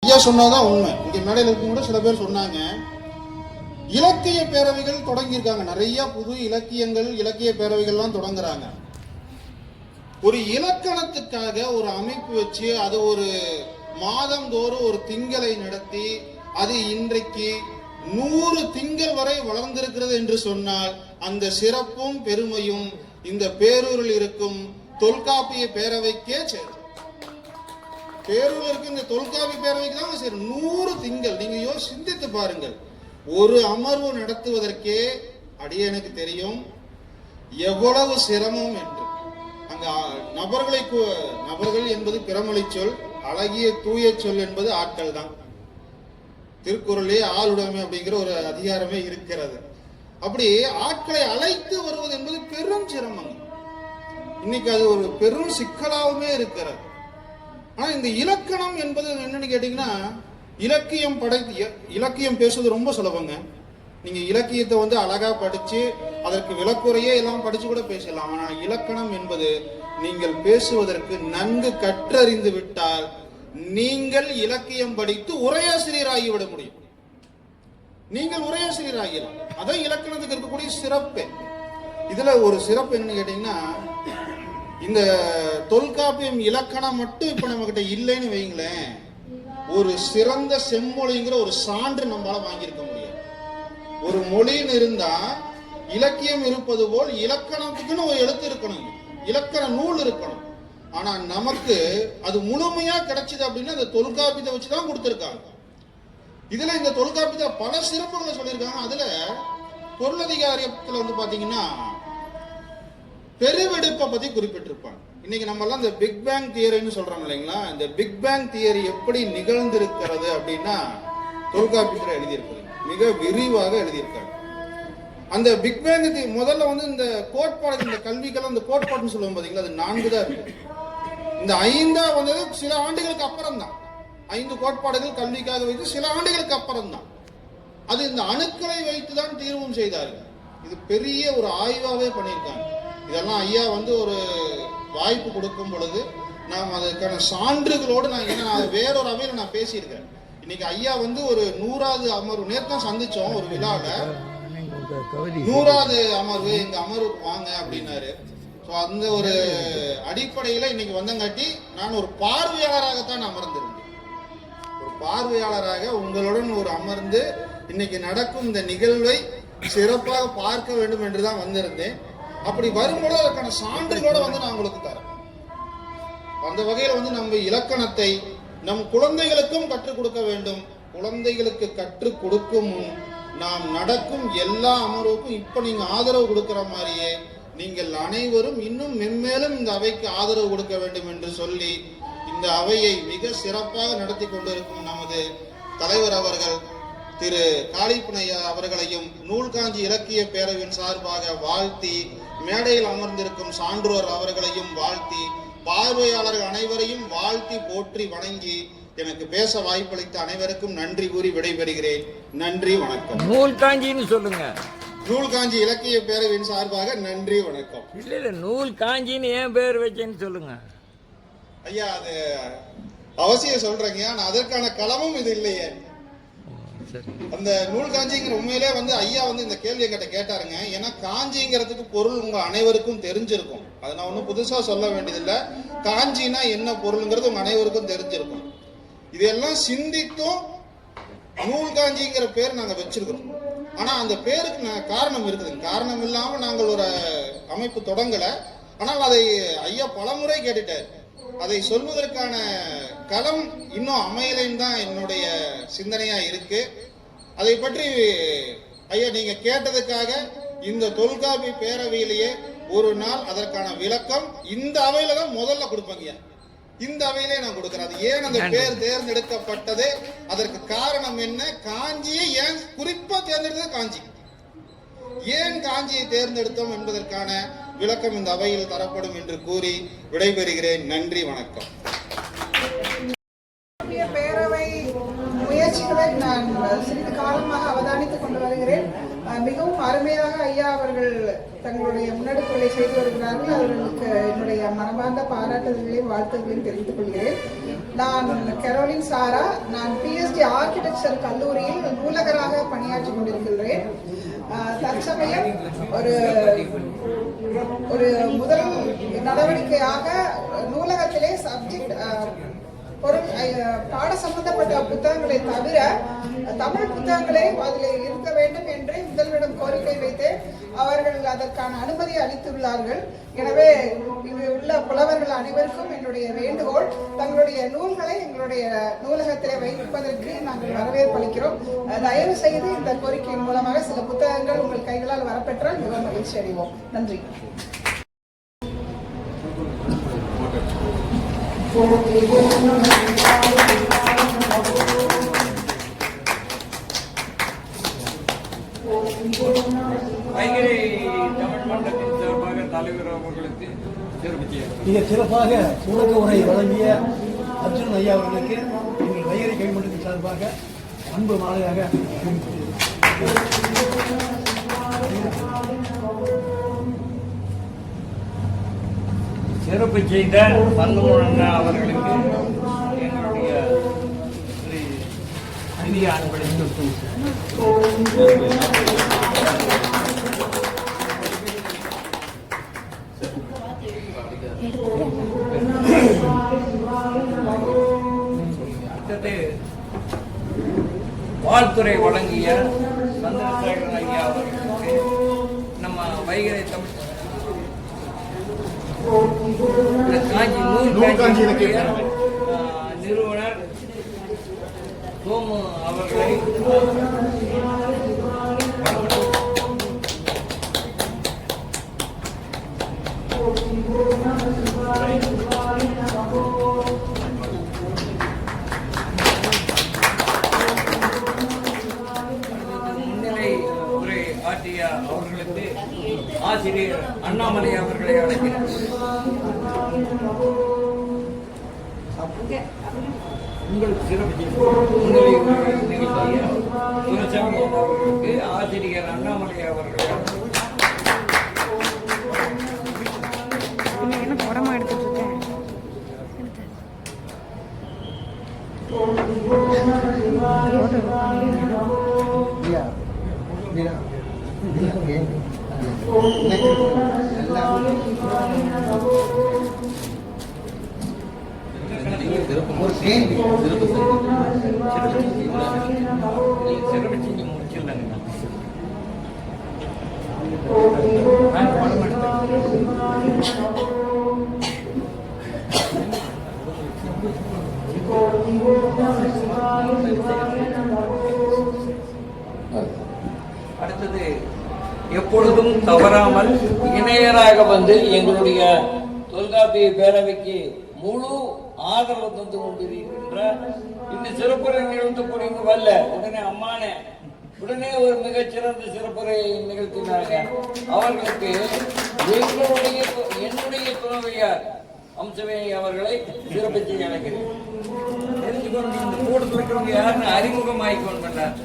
ஐயா சொன்னாதான் உண்மை. இங்க மேடையில் இருக்கும் கூட சில பேர் சொன்னாங்க, இலக்கிய பேரவைகள் தொடங்கியிருக்காங்க. நிறைய புது இலக்கியங்கள், இலக்கிய பேரவைகள்லாம் தொடங்குறாங்க. ஒரு இலக்கணத்துக்காக ஒரு அமைப்பு வச்சு அது ஒரு மாதந்தோறும் ஒரு திங்களை நடத்தி அது இன்றைக்கு 100 திங்கள் வரை வளர்ந்திருக்கிறது என்று சொன்னால் அந்த சிறப்பும் பெருமையும் இந்த பேரூரில் இருக்கும் தொல்காப்பிய பேரவைக்கே சேரும். பேரூரில் இருக்க இந்த தொல்காப்பிய பேரவைக்கு தான் சேரும். 100 திங்கள். நீங்க சிந்தித்து பாருங்கள். ஒரு அமர்வு நடத்துவதற்கே அடியேனுக்கு தெரியும் எவ்வளவு சிரமம் என்று. அங்க நபர்கள் என்பது பிறமொழி சொல், அழகிய தூய சொல் என்பது ஆட்கள் தான். திருக்குறளே ஆளுடைமை அப்படிங்கிற ஒரு அதிகாரமே இருக்கிறது. அப்படி ஆட்களை அழைத்து வருவது என்பது பெரும் சிரமம். இன்னைக்கு அது ஒரு பெரும் சிக்கலாகவே இருக்கிறது. ஆனா இந்த இலக்கணம் என்பது என்னன்னு கேட்டீங்கன்னா, இலக்கியம் பேசுவது ரொம்ப சுலபங்க. நீங்க இலக்கியத்தை அழகா படிச்சு அதற்கு விளக்குறையே எல்லாம் படிச்சு கூட பேசலாம். ஆனால் இலக்கணம் என்பது நீங்கள் பேசுவதற்கு நன்கு கற்றறிந்து விட்டால் நீங்கள் இலக்கியம் படித்து உரையாசிரியர் ஆகிவிட முடியும். நீங்கள் உரையாசிரியர் ஆகலாம். அதான் இலக்கணத்துக்கு இருக்கக்கூடிய சிறப்பு. இதுல ஒரு சிறப்பு என்ன கேட்டீங்கன்னா, இந்த தொல்காப்பியம் இலக்கணம் மட்டும் இப்ப நம்ம கிட்ட இல்லைன்னு வைங்களேன், ஒரு சிறந்த செம்மொழிங்கிற ஒரு சான்று நம்மளால வாங்கியிருக்க முடியாது. ஒரு மொழின்னு இருந்தா இலக்கியம் இருப்பது போல் இலக்கணத்துக்குன்னு ஒரு எழுத்து இருக்கணும், இலக்கண நூல் இருக்கணும். ஆனா நமக்கு அது முழுமையா கிடைச்சது அப்படின்னா அந்த தொல்காப்பியத்தை வச்சுதான் கொடுத்திருக்காங்க. இதுல இந்த தொல்காப்பியத்தை பல சிறப்புகளை சொல்லியிருக்காங்க. அதுல பொருளதிகாரத்துல பாத்தீங்கன்னா பெருவெடுப்பை பத்தி குறிப்பிட்டிருப்பாங்க. இன்னைக்கு நம்ம எல்லாம் இந்த பிக் பேங் தியரின்னு சொல்றோம் இல்லைங்களா, இந்த பிக் பேங் தியரி எப்படி நிகழ்ந்திருக்கிறது அப்படின்னா தொல்காப்பியத்துல எழுதியிருக்கிறது, மிக விரிவாக எழுதியிருக்காங்க. அந்த பிக் பேங் முதல்ல இந்த கோட்பாடு, இந்த கல்விக்கெல்லாம் இந்த கோட்பாடுன்னு சொல்லுவோம் பாத்தீங்களா, அது 4 தான் இருக்கு. இந்த 5 வந்தது சில ஆண்டுகளுக்கு அப்புறம் தான். 5 கோட்பாடுகள் கல்விக்காக வைத்து சில ஆண்டுகளுக்கு அப்புறம் தான். அது இந்த அணுக்களை வைத்துதான் தீர்வும் செய்தார்கள். இது பெரிய ஒரு ஆய்வாவே பண்ணியிருக்காங்க. இதெல்லாம் ஐயா ஒரு வாய்ப்பு கொடுக்கும் பொழுது நாம் அதற்கான சான்றுகளோடு நான் வேறொரு அவையில் நான் பேசியிருக்கேன். இன்னைக்கு ஐயா ஒரு 100வது அமர்வு நேற்று சந்திச்சோம். ஒரு விழால 100வது அமர்வு எங்க அமர்வுக்கு வாங்க அப்படின்னாரு. அந்த ஒரு அடிப்படையில இன்னைக்கு வந்தங்காட்டி நான் ஒரு பார்வையாளராகத்தான் அமர்ந்திருந்தேன். ஒரு பார்வையாளராக உங்களுடன் அமர்ந்து இன்னைக்கு நடக்கும் இந்த நிகழ்வை சிறப்பாக பார்க்க வேண்டும் என்றுதான் வந்திருந்தேன். அப்படி வரும்போது அதற்கான சான்றுகளோட நான் உங்களுக்கு தரேன். அந்த வகையில் நம்ம இலக்கணத்தை நம் குழந்தைகளுக்கும் கற்றுக் கொடுக்க வேண்டும். குழந்தைகளுக்கு கற்றுக் கொடுக்கும் நாம் நடக்கும் எல்லா அமர்வுக்கும் இப்ப நீங்க ஆதரவு கொடுக்கிற மாதிரியே நீங்கள் அனைவரும் இன்னும் மென்மேலும் இந்த அவைக்கு ஆதரவு கொடுக்க வேண்டும் என்று சொல்லி இந்த அவையை மிக சிறப்பாக நடத்தி கொண்டிருக்கும் நமது தலைவர் அவர்கள் திரு காளிப்பனையா அவர்களையும் நூல்காஞ்சி இலக்கிய பேரவையின் சார்பாக வாழ்த்தி, மேடையில் அமர்ந்திருக்கும் சான்றோர் அவர்களையும் வாழ்த்தி, பார்வையாளர்கள் அனைவரையும் வாழ்த்தி போற்றி வணங்கி எனக்கு பேச வாய்ப்பளித்த அனைவருக்கும் நன்றி கூறி விடைபெறுகிறேன். நன்றி, வணக்கம். நூல்காஞ்சின்னு சொல்லுங்க. நூல்காஞ்சி இலக்கிய பேரவையின் சார்பாக நன்றி, வணக்கம். இல்ல நூல் காஞ்சின்னு ஏன் பேர் வச்சேன்னு சொல்லுங்க ஐயா. அது அவசியம் சொல்றேங்க. ஆனா அதற்கான களமும் இது இல்லையே. அந்த நூல் காஞ்சிங்கிற உண்மையிலே ஐயா இந்த கேள்வி என்கிட்ட கேட்டாருங்க. ஏன்னா காஞ்சிங்கிறதுக்கு பொருள் உங்க அனைவருக்கும் தெரிஞ்சிருக்கும். அதை நான் ஒன்றும் புதுசா சொல்ல வேண்டியதில்லை. காஞ்சினா என்ன பொருள்ங்கிறது உங்க அனைவருக்கும் தெரிஞ்சிருக்கும். இதெல்லாம் சிந்தித்தும் நூல் காஞ்சிங்கிற பேர் நாங்க வச்சிருக்கிறோம். ஆனா அந்த பேருக்கு காரணம் இருக்குது. காரணம் இல்லாம நாங்கள் ஒரு அமைப்பு தொடங்கல. ஆனால் அதை ஐயா பலமுறை கேட்டுட்டார். அதை சொல்வதற்கான களம் இன்னும் அமையலைன்னு தான் என்னுடைய சிந்தனையா இருக்கு. அதை பற்றி ஐயா நீங்க கேட்டதுக்காக இந்த தொல்காப்பி பேரவையிலேயே ஒரு நாள் அதற்கான விளக்கம் இந்த அவையில தான் முதல்ல கொடுப்பாங்க. இந்த அவையிலே நான் கொடுக்கிறேன். அது ஏன் அந்த பேர் தேர்ந்தெடுக்கப்பட்டது, அதற்கு காரணம் என்ன, காஞ்சியை ஏன் குறிப்பா தேர்ந்தெடுத்தது, காஞ்சி ஏன் காஞ்சியை தேர்ந்தெடுத்தோம் என்பதற்கான விளக்கம் இந்த அவையில் தரப்படும் என்று கூறி விடைபெறுகிறேன். நன்றி, வணக்கம். பேரவை முயற்சிகளை நான் சிறிது காலமாக அவதானித்துக் கொண்டு வருகிறேன். மிகவும் அருமையாக ஐயா அவர்கள் தங்களுடைய முன்னெடுப்புகளை செய்து வருகிறார்கள். அவர்களுக்கு என்னுடைய மனமார்ந்த பாராட்டுதல்களையும் வாழ்த்துக்களையும் தெரிவித்துக் கொள்கிறேன். நான் கரோலின் சாரா. நான் பிஎஸ்டி ஆர்கிடெக்சர் கல்லூரியில் நூலகராக பணியாற்றி கொண்டிருக்கிறேன். தற்சமயம் ஒரு முதல் நடவடிக்கையாக நூலகத்திலே சப்ஜெக்ட் பாட சம்பந்தப்பட்ட புத்தகங்களை தவிர தமிழ் புத்தகங்களே அதில் இருக்க வேண்டும் என்று முதல்வரிடம் கோரிக்கை வைத்தேன். அவர்கள் அதற்கான அனுமதி அளித்துள்ளார்கள். எனவே இங்கு உள்ள புலவர்கள் அனைவருக்கும் என்னுடைய வேண்டுகோள், தங்களுடைய நூல்களை எங்களுடைய நூலகத்திலே வைப்பதற்கு நாங்கள் வரவேற்பளிக்கிறோம். தயவு செய்து இந்த கோரிக்கையின் மூலமாக சில புத்தகங்கள் உங்கள் கைகளால் வரப்பெற்றால் மிகவும் மகிழ்ச்சி அடைவோம். நன்றி. வைகரை தமிழ் மன்றத்தின் சார்பாக தலைவர் அவர்களுக்கு மிக சிறப்பாக துவக்க உரை வழங்கிய அர்ஜுன் ஐயா அவர்களுக்கு எங்கள் வைகரை கைமன்றத்தின் சார்பாக அன்பு மாலையாக சிறப்பு செய்த சந்தமோகன் அவர்களுக்கு எங்களுடைய இந்திய அன்பளிப்பு. வாழ்த்துறை வழங்கிய சந்திரசேகரன் ஐயா அவர்களுக்கு நம்ம வைகரை தமிழ் காஞ்சி நிறுவனர் சோமு அவர்களை முன்னிலை உரை ஆற்றிய அவர்களுக்கு ஆசிரியர் அண்ணாமலை அவர்களை அழைக்கிறார். உங்களுக்கு சிறப்பு முன்னிலை உரை நிகழ்த்திய துரைசாமி அவர்களுக்கு ஆசிரியர் அண்ணாமலை அவர்களை உரமா எடுத்துட்டு இருக்கேன். சிறப்பு செஞ்சு முடிச்சிருந்தாங்க. அடுத்தது எப்பொழுதும் தவறாமல் இணையராக வந்து எங்களுடைய தொல்காப்பிய பேரவைக்கு முழு ஆதரவு தந்து கொண்டிருக்கின்ற இந்த சிறப்புரை நிகழ்த்தக்கூடிய வரல உடனே அம்மானே உடனே ஒரு மிகச்சிறந்த சிறப்புரை நிகழ்த்தினாங்க. அவர்களுக்கு என்னுடைய துணைவியார் அம்சவே அவர்களை சிறப்பு செய்ய அழைக்கிறேன். தெரிஞ்சுக்கொண்டு இந்த கூட்டத்தில் இருக்கிறவங்க யாருன்னு அறிமுகமாகி கொண்டார்.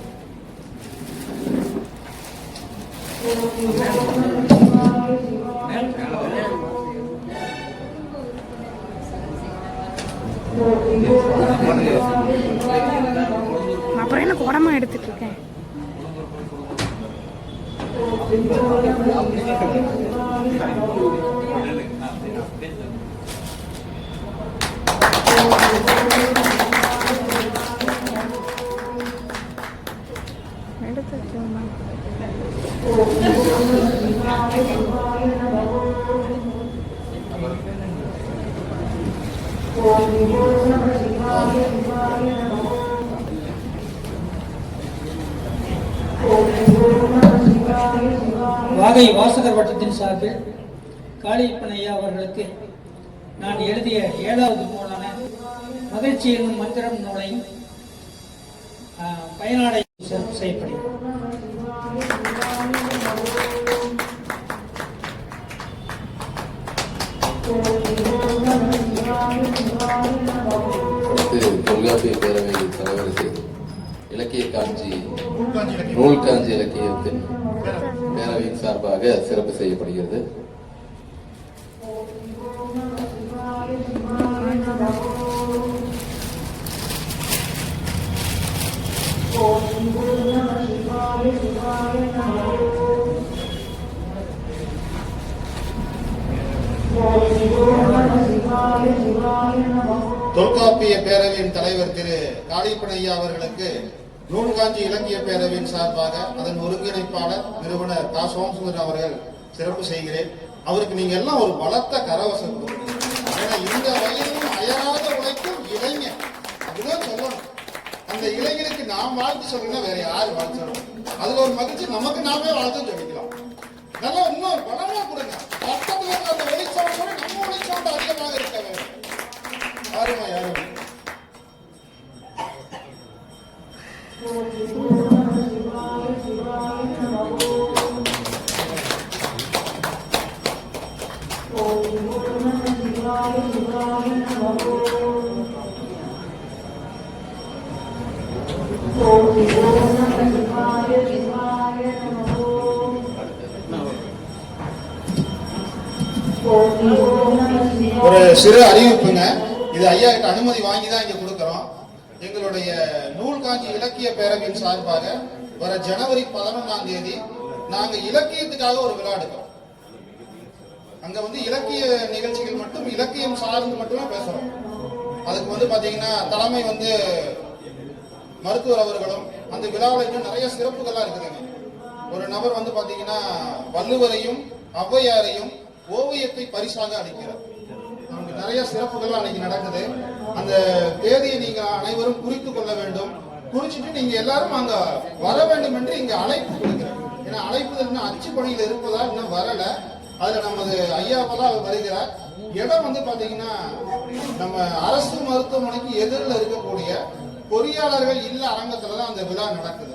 அப்புறம் என்ன குடமா எடுத்துட்டு இருக்கேன். வாகை வாசகர் வட்டத்தின் சார்பில் காளியப்பன் ஐயா அவர்களுக்கு நான் எழுதிய 7வது நூலான மகிழ்ச்சி என்னும் மந்திரம் நூலை பயனாடை செய்யப்படுகிறது. தொல்காப்பிய பேரவை தலைவருக்கு இலக்கிய காஞ்சி நூல்காஞ்சி இலக்கிய நூல் காஞ்சி இலக்கியத்தின் பேரவையின் சார்பாக சிறப்பு செய்யப்படுகிறது. தொல்காப்பிய பேரவையின் தலைவர் திரு காளியப்பன் ஐயா அவர்களுக்கு நூல்காஞ்சி இலக்கிய பேரவையின் சார்பாக அதன் ஒருங்கிணைப்பாளர் நிறுவனர் கா. சோமசுந்தரம் அவர்கள் சிறப்பு செய்கிறேன். அவருக்கு நீங்க எல்லாம் ஒரு பலத்த கரவசம் கொடுக்கணும். ஏன்னா இந்த வயதிலும் அயராத உழைக்கும் இளைஞர் அப்படிதான் சொல்லணும். அந்த இளைஞருக்கு நாம் வாழ்த்து சொல்லணும், வேற யாரு வாழ்த்து சொல்லணும்? அதுல ஒரு மகிழ்ச்சி, நமக்கு நாமே வாழ்த்து சொல்லிக்கலாம். நல்லா இன்னும் பலமா கொடுங்க. பக்கத்துல இருக்கிற அந்த ஒளிச்சோடு நம்ம ஒளிச்சோடு அதிகமாக இருக்க வேண்டும். யாருமா யாரும் ஒரு சிறு அறிவிப்புங்க. இது ஐயா கிட்ட அனுமதி வாங்கி தான் இங்க கொடுக்கிறோம். எங்களுடைய நூல்காஞ்சி இலக்கிய பேரவையின் சார்பாக வர ஜனவரி 11ஆம் தேதி நாங்க இலக்கியத்துக்காக ஒரு விழா எடுக்கிறோம். அங்க இலக்கிய நிகழ்ச்சிகள் மட்டும், இலக்கியம் சார்ந்து மட்டுமே பேசுறோம். அதுக்கு பாத்தீங்கன்னா தலைமை மருத்துவர் அவர்களும், அந்த விழாவில் இன்னும் நிறைய சிறப்புகள்லாம் இருக்குதுங்க. ஒரு நபர் பாத்தீங்கன்னா வள்ளுவரையும் ஔவையாரையும் ஓவியத்தை பரிசாக அளிக்கிறார். நமக்கு நிறைய சிறப்புகள்லாம் அன்னைக்கு நடக்குது. அந்த தேதியை நீங்க அனைவரும் குறித்துக் கொள்ள வேண்டும். குறிச்சிட்டு நீங்க எல்லாரும் அங்க வர வேண்டும் என்று இங்க அழைப்பு கொடுக்கிறேன். ஏன்னா அழைப்புதல் இன்னும் அச்சு பணியில் இருப்பதால் இன்னும் வரல. அதுல நமது ஐயாவெல்லாம் வருகிறார். இடம் பாத்தீங்கன்னா நம்ம அரசு மருத்துவமனைக்கு எதிரில் இருக்கக்கூடிய பொறியாளர்கள் இல்ல அரங்கத்துலதான் அந்த விழா நடக்குது.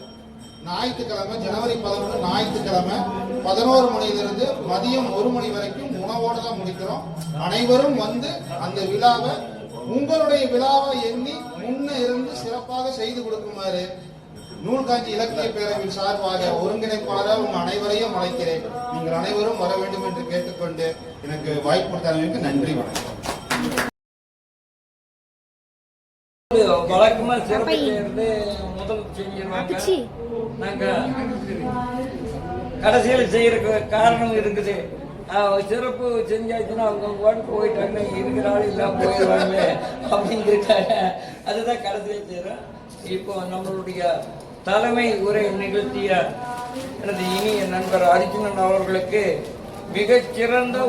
ஞாயிற்றுக்கிழமை ஜனவரி 11 ஞாயிற்றுக்கிழமை 11 மணியிலிருந்து மதியம் 1 மணி வரைக்கும் உணவோடு தான் முடிக்கிறோம். அனைவரும் அந்த விழாவை உங்களுடைய விழாவை எண்ணி முன்ன இருந்து சிறப்பாக செய்து கொடுக்குமாறு நூல்காஞ்சி இலக்கிய பேரவையின் சார்பாக ஒருங்கிணைப்பாளராக உங்க அனைவரையும் அழைக்கிறேன். நீங்கள் அனைவரும் வர வேண்டும் என்று கேட்டுக்கொண்டு எனக்கு வாய்ப்பு கொடுத்ததற்கு நன்றி, வணக்கம். வழக்கமா சிறப்பு செய்யறது முதல் செஞ்சிருவாங்க. நாங்க கடைசியில செய்யற காரணம் இருக்குது. சிறப்பு செஞ்சாச்சுன்னா அவங்க வாட்டுக்கு போயிட்டாங்க, இருக்கிற ஆள் இல்லாம போயிடுவாங்க அப்படிங்கிறதுக்காக அதுதான் கடைசியில் செய்யறோம். இப்போ நம்மளுடைய தலைமை உரை நிகழ்த்திய எனது இனிய நண்பர் அர்ஜுனன் அவர்களுக்கு மிகச்சிறந்த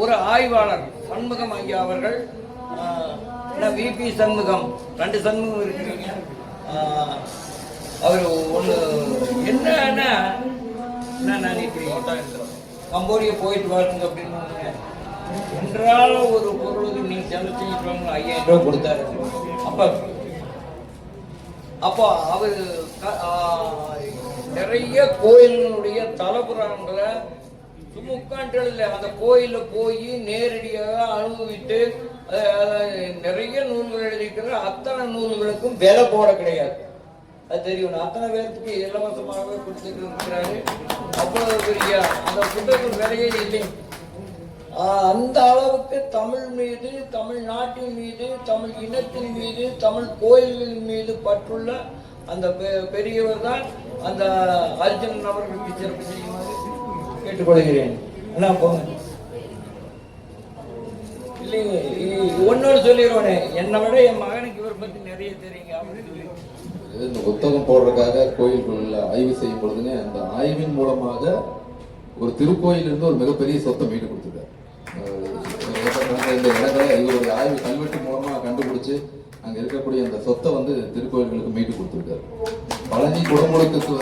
ஒரு ஆய்வாளர் சண்முகம் ஐயா அவர்கள், விபி சண்முகம், 2 சண்முகம் இருக்கீங்க. அவர் ஒன்று என்னன்னா நான் இப்படி கம்போடியா போயிட்டு வரணுங்க அப்படின்னு என்றால ஒரு பொருளுக்கு நீங்க செலவு செஞ்சுட்டு 5000 ரூபாய் கொடுத்தாரு. அப்போ அவர் நிறைய கோயில்களுடைய தலபுராணங்களை சும்மா உட்காந்து அந்த கோயில போய் நேரடியாக அனுபவித்து நிறைய நூல்கள் எழுதியிருக்கிற அத்தனை நூல்களுக்கும் விலை போட கிடையாது. அது தெரியும். அத்தனை பேருக்கு இலவசமாகவே கொடுத்துட்டு இருக்கிறாரு. அவ்வளவு பெரிய அந்த புத்தகம் விலையே இல்லை. அந்த அளவுக்கு தமிழ் மீது, தமிழ்நாட்டின் மீது, தமிழ் இனத்தின் மீது, தமிழ் கோயில்களின் மீது பற்றுள்ள அந்த பெரியவர் தான் அந்த அர்ஜுனன் அவர்களுக்கு சிறப்பு செய்யுமாறு கேட்டுக்கொள்கிறேன். எல்லாம் போங்க. இல்லைங்க, ஒன்னொரு சொல்லிடுவானே, என்னை விட என் மகனுக்கு இவர் பத்தி நிறைய தெரியுங்க அப்படின்னு சொல்லி இந்த புத்தகம் போடுறதுக்காக கோயில்களில் ஆய்வு செய்யும் பொழுதுங்க, அந்த ஆய்வின் மூலமாக ஒரு திருக்கோயிலிருந்து ஒரு மிகப்பெரிய சொத்தை மீட்டு கொடுத்துருக்காரு. இந்த இடங்களை இவருடைய ஆய்வு கல்வெட்டு மூலமா கண்டுபிடிச்சு அங்க இருக்கக்கூடிய அந்த சொத்தை திருக்கோயில்களுக்கு மீட்டு கொடுத்துருக்காரு. பழனி குடமுழுக்குக்கு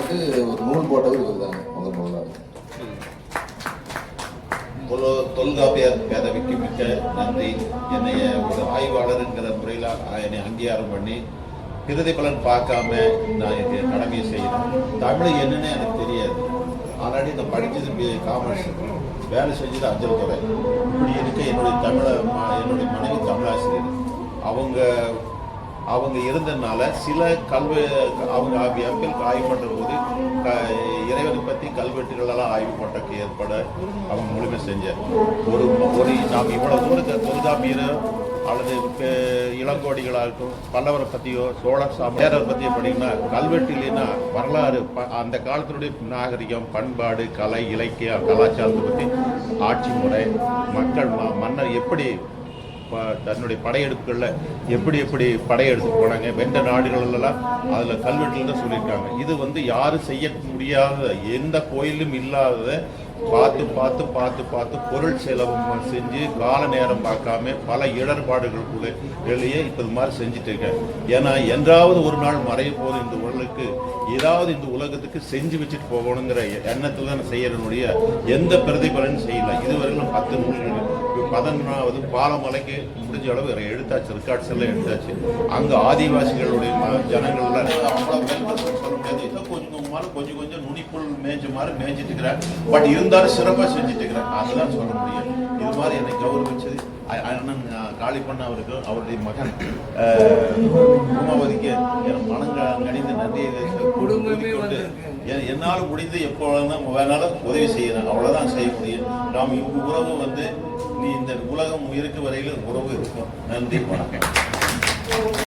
ஒரு நூல் போட்டவர் இவர் தாங்க முதலாக. தொல்காப்பியர் பேரவைக்கு மிக்க நன்றி. என்னைய ஒரு ஆய்வாளர் என்கிற முறையில் என்னை அங்கீகாரம் பண்ணி இறுதி பலன் பார்க்காம நான் என் கடமையை செய்யணும். தமிழ் என்னன்னு எனக்கு தெரியாது. ஆல்ரெடி நான் படித்தது காமர்ஸ், வேலை செஞ்சது அஞ்சல் துறை. இப்படி இருக்க என்னுடைய மனைவி தமிழாசிரியர். அவங்க அவங்க இருந்ததுனால சில அவங்க ஆய்வு பண்ணுற போது இறைவனை பற்றி கல்வெட்டுகளெல்லாம் ஆய்வு பண்ணுறதுக்கு ஏற்பட அவங்க முழுமை செஞ்சார். ஒரு நாம் இவ்வளோ தூரம் தொல்காப்பியரோ அல்லது இளங்கோடிகளாகட்டும் பல்லவரை பற்றியோ சோழ சாமியாரை பற்றியோ படிங்கன்னா கல்வெட்டு இல்லைன்னா வரலாறு அந்த காலத்தினுடைய நாகரிகம், பண்பாடு, கலை, இலக்கியம், கலாச்சாரத்தை பற்றி, ஆட்சி முறை, மக்கள் மன்னர் எப்படி தன்னுடைய படையெடுப்புகளில் எப்படி படையெடுத்து போனாங்க, வென்ற நாடுகளெல்லாம் அதில் கல்வெட்டில் தான் சொல்லியிருக்காங்க. இது யாரும் செய்ய முடியாத, எந்த கோயிலும் இல்லாத பார்த்து பொருள் செலவு செஞ்சு கால நேரம் பார்க்காம பல இடர்பாடுகளுக்குள்ளே வெளியே இப்போ இது மாதிரி செஞ்சுட்டு இருக்கேன். ஏன்னா என்றாவது ஒரு நாள் மறைய போது இந்த உலகுக்கு ஏதாவது இந்த உலகத்துக்கு செஞ்சு வச்சுட்டு போகணுங்கிற எண்ணத்தில் தான் செய்யறனுடைய எந்த பிரதிபலனும் செய்யலை. இதுவரையிலும் 10 நூல்கள் 11வது பாலமலைக்கு முடிஞ்ச அளவு எடுத்தாச்சு, ரெக்கார்ட்ஸ் எல்லாம் எடுத்தாச்சு. அங்கே ஆதிவாசிகளுடைய ஜனங்கள்லாம் அவ்வளோ சொல்ல முடியாது. ஏதோ கொஞ்சம் நுனிப்புள் மேய்ஞ்ச மாதிரி மேய்ஞ்சிட்டு இருக்கிறேன். பட் இருந்தாலும் சிறப்பாக செஞ்சுட்டு இருக்கிறேன். அதுதான் சொல்ல முடியும். இது மாதிரி என்னை கௌரவிச்சது அண்ணன் காளிப்பண்ண அவருக்கு, அவருடைய மகன் உமாவதிக்கு என் மனங்கணிந்து நன்றியை கொண்டு என்னால் முடிந்து எப்பொழுதும் வேணாலும் உதவி செய்யணும். அவ்வளோதான் செய்ய முடியும். நாம் உறவு நீ இந்த உலகம் இருக்க வரையிலும் உறவு இருக்கும். நன்றி, வணக்கம்.